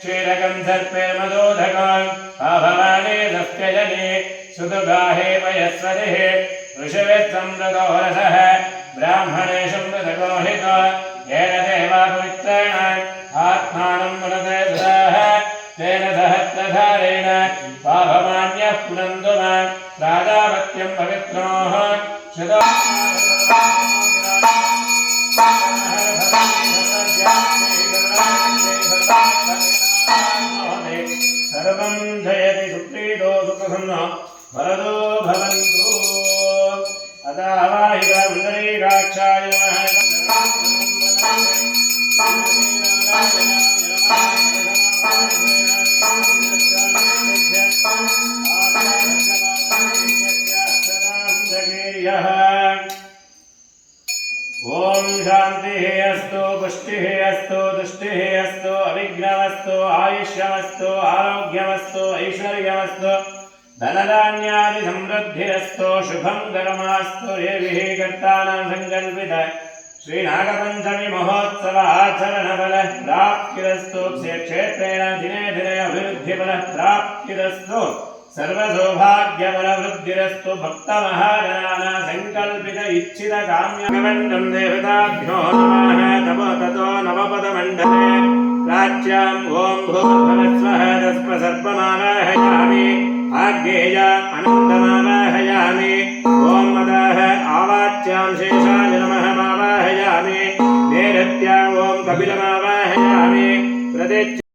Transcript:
क्षीरगन्धर्पेर्मदोधकान् आभवाने दस्त्यजने सुदुगाहे पयस्वरिः ऋषिभिस्संवृतो रसः ब्राह्मणेषु मृतगोहितो येन देवा पवित्रेण आत्मानं पुनते सुधाः तेन सहस्रधारेण पापमान्यः पुनन्तु मां प्राजापत्यं पवित्रोः श्रुतो सर्वं जयति सुप्रीतो सुखसन्नो वरदो भवन्तु अदावाहिता पुण्डरीकाक्षाय ओम शांति अस्तु पुष्टि अस्तु तुष्टि अस्तु अविघ्नमस्तु आयुष्यमस्तु आरोग्यमस्तु ऐश्वर्यमस्तु धनधान्यादि समृद्धिरस्तु शुभं कर्मास्तु देवी कर्तानां संकल्पित श्री नागपंचमी महोत्सव आचरण फल प्राप्तिरस्तु क्षेत्रेण दिने दिने अभिवृद्धि फल प्राप्तिरस्तु सर्वसौभाग्यफल वृद्धिरस्तु भक्तमहाजनानां संकल्पित इच्छित काम्यमण्डं देवताभ्यो नमः तपो ततो नवपदमण्डले प्राच्याम् ॐ भूर्भुवस्वः तस्मै सर्वमावाहयामि आज्ञेयाम्